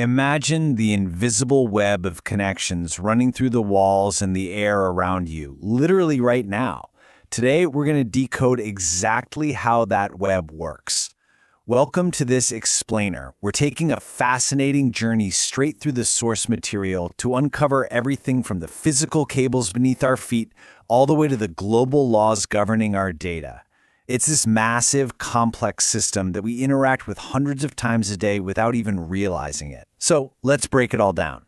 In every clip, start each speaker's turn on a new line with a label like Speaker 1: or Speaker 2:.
Speaker 1: Imagine the invisible web of connections running through the walls and the air around you, literally right now. Today, we're going to decode exactly how that web works. Welcome to this explainer. We're taking a fascinating journey straight through the source material to uncover everything from the physical cables beneath our feet all the way to the global laws governing our data. It's this massive, complex system that we interact with hundreds of times a day without even realizing it. So let's break it all down.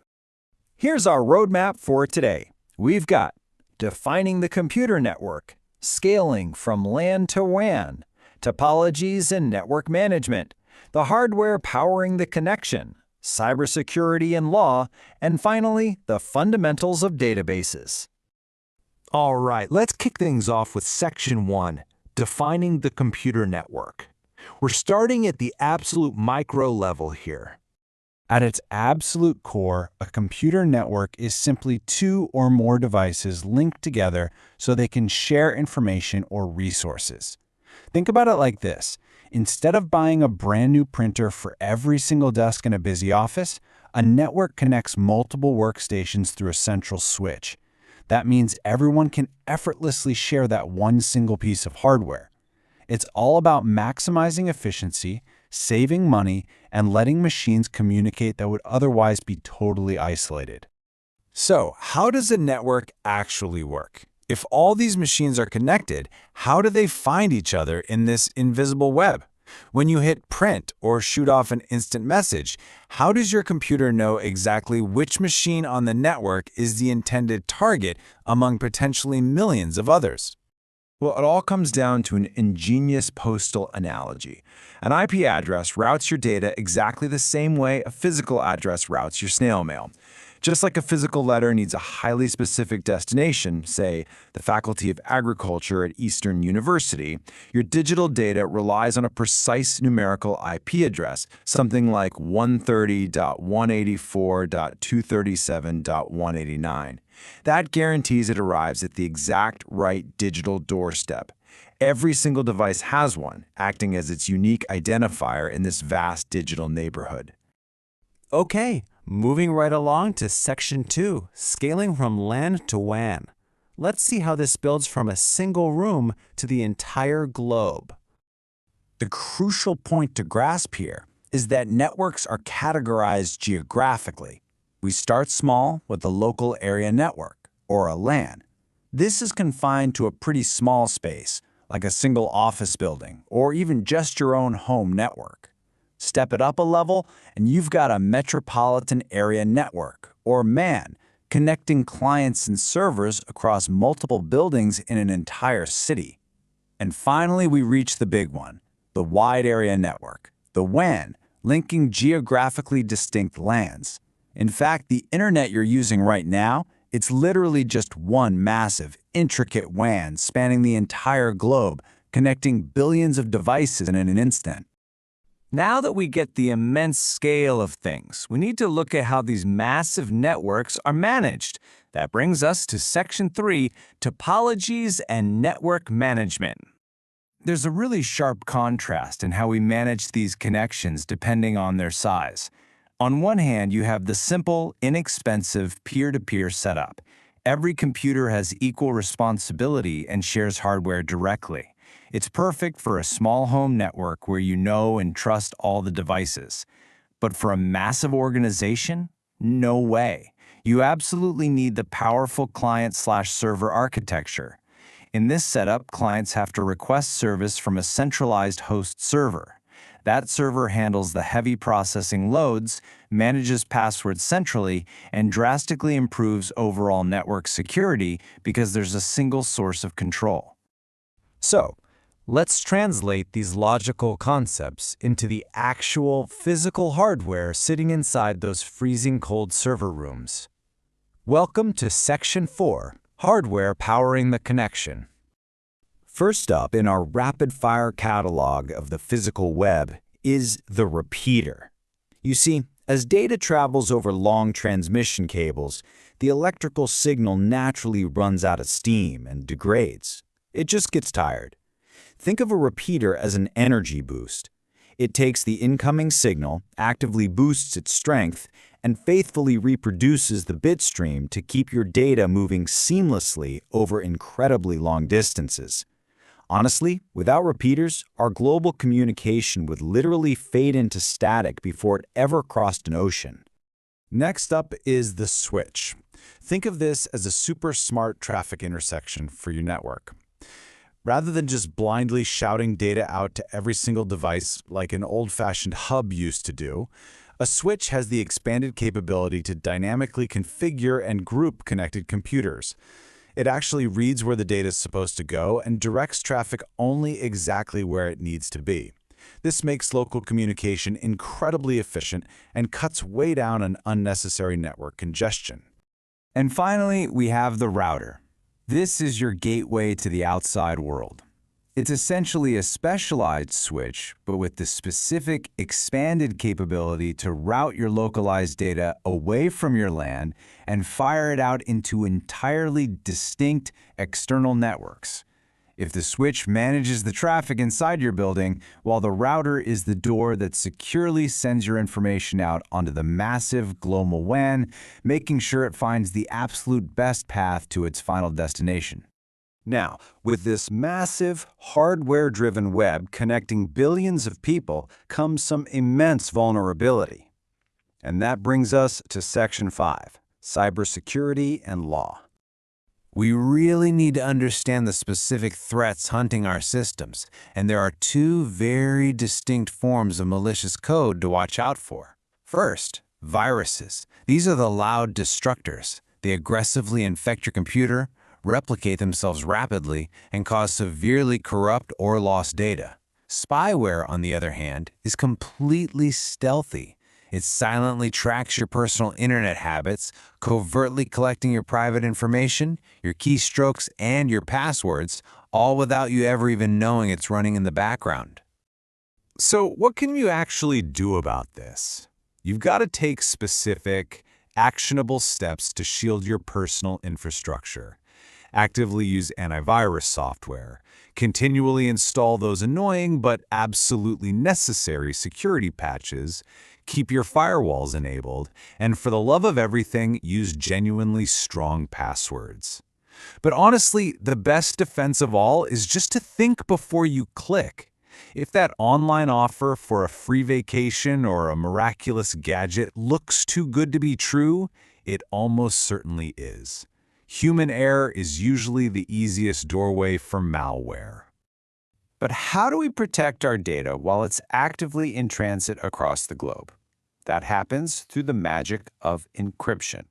Speaker 2: Here's our roadmap for today. We've got defining the computer network, scaling from LAN to WAN, topologies and network management, the hardware powering the connection, cybersecurity and law, and finally, the fundamentals of databases.
Speaker 3: All right, let's kick things off with Section 1, defining the computer network. We're starting at the absolute micro level here.
Speaker 1: At its absolute core, a computer network is simply two or more devices linked together so they can share information or resources. Think about it like this. Instead of buying a brand new printer for every single desk in a busy office, a network connects multiple workstations through a central switch. That means everyone can effortlessly share that one single piece of hardware. It's all about maximizing efficiency, saving money, and letting machines communicate that would otherwise be totally isolated.
Speaker 2: So, how does a network actually work? If all these machines are connected, how do they find each other in this invisible web? When you hit print or shoot off an instant message, how does your computer know exactly which machine on the network is the intended target among potentially millions of others? Well, it all comes down to an ingenious postal analogy. An IP address routes your data exactly the same way a physical address routes your snail mail. Just like a physical letter needs a highly specific destination, say the Faculty of Agriculture at Eastern University, your digital data relies on a precise numerical IP address, something like 130.184.237.189. That guarantees it arrives at the exact right digital doorstep. Every single device has one, acting as its unique identifier in this vast digital neighborhood.
Speaker 3: Okay, moving right along to Section 2, scaling from LAN to WAN. Let's see how this builds from a single room to the entire globe.
Speaker 2: The crucial point to grasp here is that networks are categorized geographically. We start small with a local area network, or a LAN. This is confined to a pretty small space, like a single office building, or even just your own home network. Step it up a level, and you've got a metropolitan area network, or MAN, connecting clients and servers across multiple buildings in an entire city. And finally, we reach the big one, the wide area network, the WAN, linking geographically distinct LANs. In fact, the internet you're using right now, it's literally just one massive, intricate WAN spanning the entire globe, connecting billions of devices in an instant. Now that we get the immense scale of things, we need to look at how these massive networks are managed. That brings us to Section 3, topologies and network management. There's a really sharp contrast in how we manage these connections depending on their size. On one hand, you have the simple, inexpensive peer-to-peer setup. Every computer has equal responsibility and shares hardware directly. It's perfect for a small home network where you know and trust all the devices. But for a massive organization, no way. You absolutely need the powerful client/server architecture. In this setup, clients have to request service from a centralized host server. That server handles the heavy processing loads, manages passwords centrally, and drastically improves overall network security because there's a single source of control. So, let's translate these logical concepts into the actual physical hardware sitting inside those freezing cold server rooms. Welcome to Section 4, hardware powering the connection. First up in our rapid-fire catalog of the physical web is the repeater. You see, as data travels over long transmission cables, the electrical signal naturally runs out of steam and degrades. It just gets tired. Think of a repeater as an energy boost. It takes the incoming signal, actively boosts its strength, and faithfully reproduces the bit stream to keep your data moving seamlessly over incredibly long distances. Honestly, without repeaters, our global communication would literally fade into static before it ever crossed an ocean.
Speaker 1: Next up is the switch. Think of this as a super smart traffic intersection for your network. Rather than just blindly shouting data out to every single device like an old-fashioned hub used to do, a switch has the expanded capability to dynamically configure and group connected computers. It actually reads where the data is supposed to go and directs traffic only exactly where it needs to be. This makes local communication incredibly efficient and cuts way down on unnecessary network congestion.
Speaker 2: And finally, we have the router. This is your gateway to the outside world. It's essentially a specialized switch, but with the specific, expanded capability to route your localized data away from your LAN and fire it out into entirely distinct external networks. If the switch manages the traffic inside your building, while the router is the door that securely sends your information out onto the massive global WAN, making sure it finds the absolute best path to its final destination.
Speaker 1: Now, with this massive, hardware-driven web connecting billions of people comes some immense vulnerability. And that brings us to Section 5, Cybersecurity and Law.
Speaker 3: We really need to understand the specific threats hunting our systems, and there are two very distinct forms of malicious code to watch out for. First, viruses. These are the loud destructors. They aggressively infect your computer, replicate themselves rapidly, and cause severely corrupt or lost data. Spyware, on the other hand, is completely stealthy. It silently tracks your personal internet habits, covertly collecting your private information, your keystrokes, and your passwords, all without you ever even knowing it's running in the background.
Speaker 1: So what can you actually do about this? You've got to take specific, actionable steps to shield your personal infrastructure. Actively use antivirus software. Continually install those annoying but absolutely necessary security patches. Keep your firewalls enabled, and for the love of everything, use genuinely strong passwords. But honestly, the best defense of all is just to think before you click. If that online offer for a free vacation or a miraculous gadget looks too good to be true, it almost certainly is. Human error is usually the easiest doorway for malware.
Speaker 2: But how do we protect our data while it's actively in transit across the globe? That happens through the magic of encryption.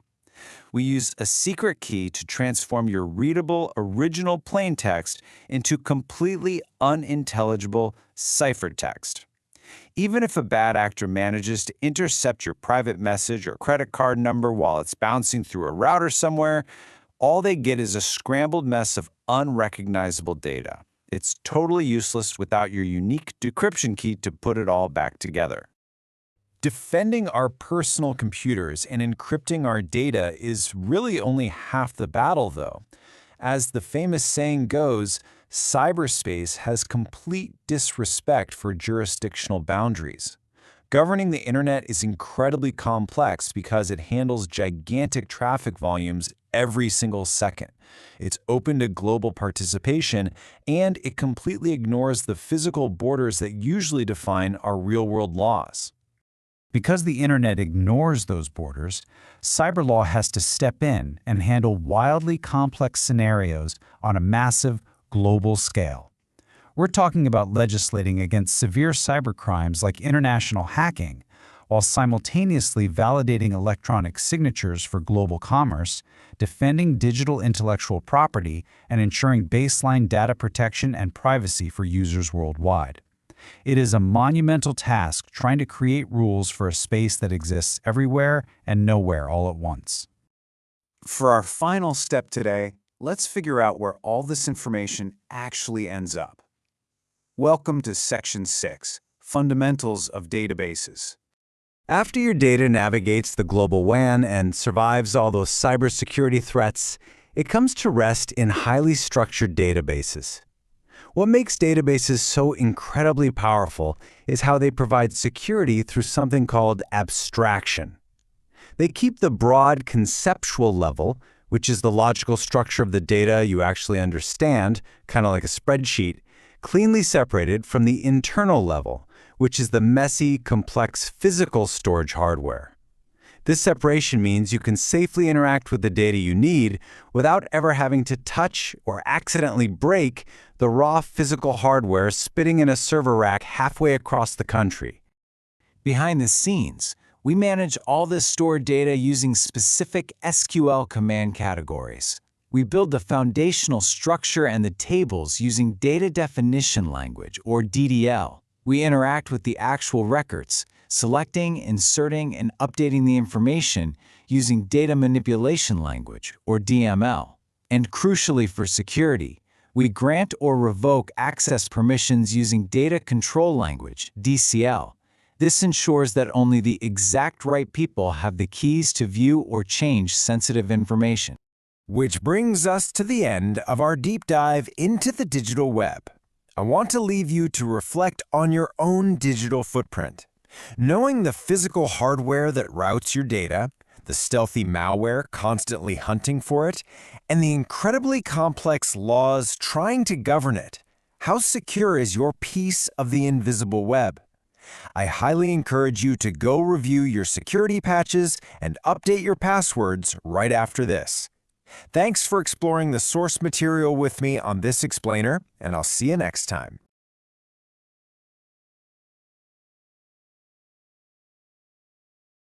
Speaker 2: We use a secret key to transform your readable original plain text into completely unintelligible ciphertext. Even if a bad actor manages to intercept your private message or credit card number while it's bouncing through a router somewhere, all they get is a scrambled mess of unrecognizable data. It's totally useless without your unique decryption key to put it all back together.
Speaker 1: Defending our personal computers and encrypting our data is really only half the battle, though. As the famous saying goes, cyberspace has complete disrespect for jurisdictional boundaries. Governing the internet is incredibly complex because it handles gigantic traffic volumes every single second. It's open to global participation, and it completely ignores the physical borders that usually define our real-world laws. Because the internet ignores those borders, cyber law has to step in and handle wildly complex scenarios on a massive global scale. We're talking about legislating against severe cybercrimes like international hacking, while simultaneously validating electronic signatures for global commerce, defending digital intellectual property, and ensuring baseline data protection and privacy for users worldwide. It is a monumental task trying to create rules for a space that exists everywhere and nowhere all at once. For our final step today, let's figure out where all this information actually ends up. Welcome to Section 6, Fundamentals of Databases. After your data navigates the global WAN and survives all those cybersecurity threats, it comes to rest in highly structured databases. What makes databases so incredibly powerful is how they provide security through something called abstraction. They keep the broad conceptual level, which is the logical structure of the data you actually understand, kind of like a spreadsheet, cleanly separated from the internal level, which is the messy, complex physical storage hardware. This separation means you can safely interact with the data you need without ever having to touch or accidentally break the raw physical hardware spitting in a server rack halfway across the country.
Speaker 2: Behind the scenes, we manage all this stored data using specific SQL command categories. We build the foundational structure and the tables using data definition language, or DDL. We interact with the actual records, selecting, inserting, and updating the information using data manipulation language, or DML. And crucially for security, we grant or revoke access permissions using data control language, DCL. This ensures that only the exact right people have the keys to view or change sensitive information.
Speaker 3: Which brings us to the end of our deep dive into the digital web. I want to leave you to reflect on your own digital footprint. Knowing the physical hardware that routes your data, the stealthy malware constantly hunting for it, and the incredibly complex laws trying to govern it, how secure is your piece of the invisible web? I highly encourage you to go review your security patches and update your passwords right after this. Thanks for exploring the source material with me on this explainer, and I'll see you next time.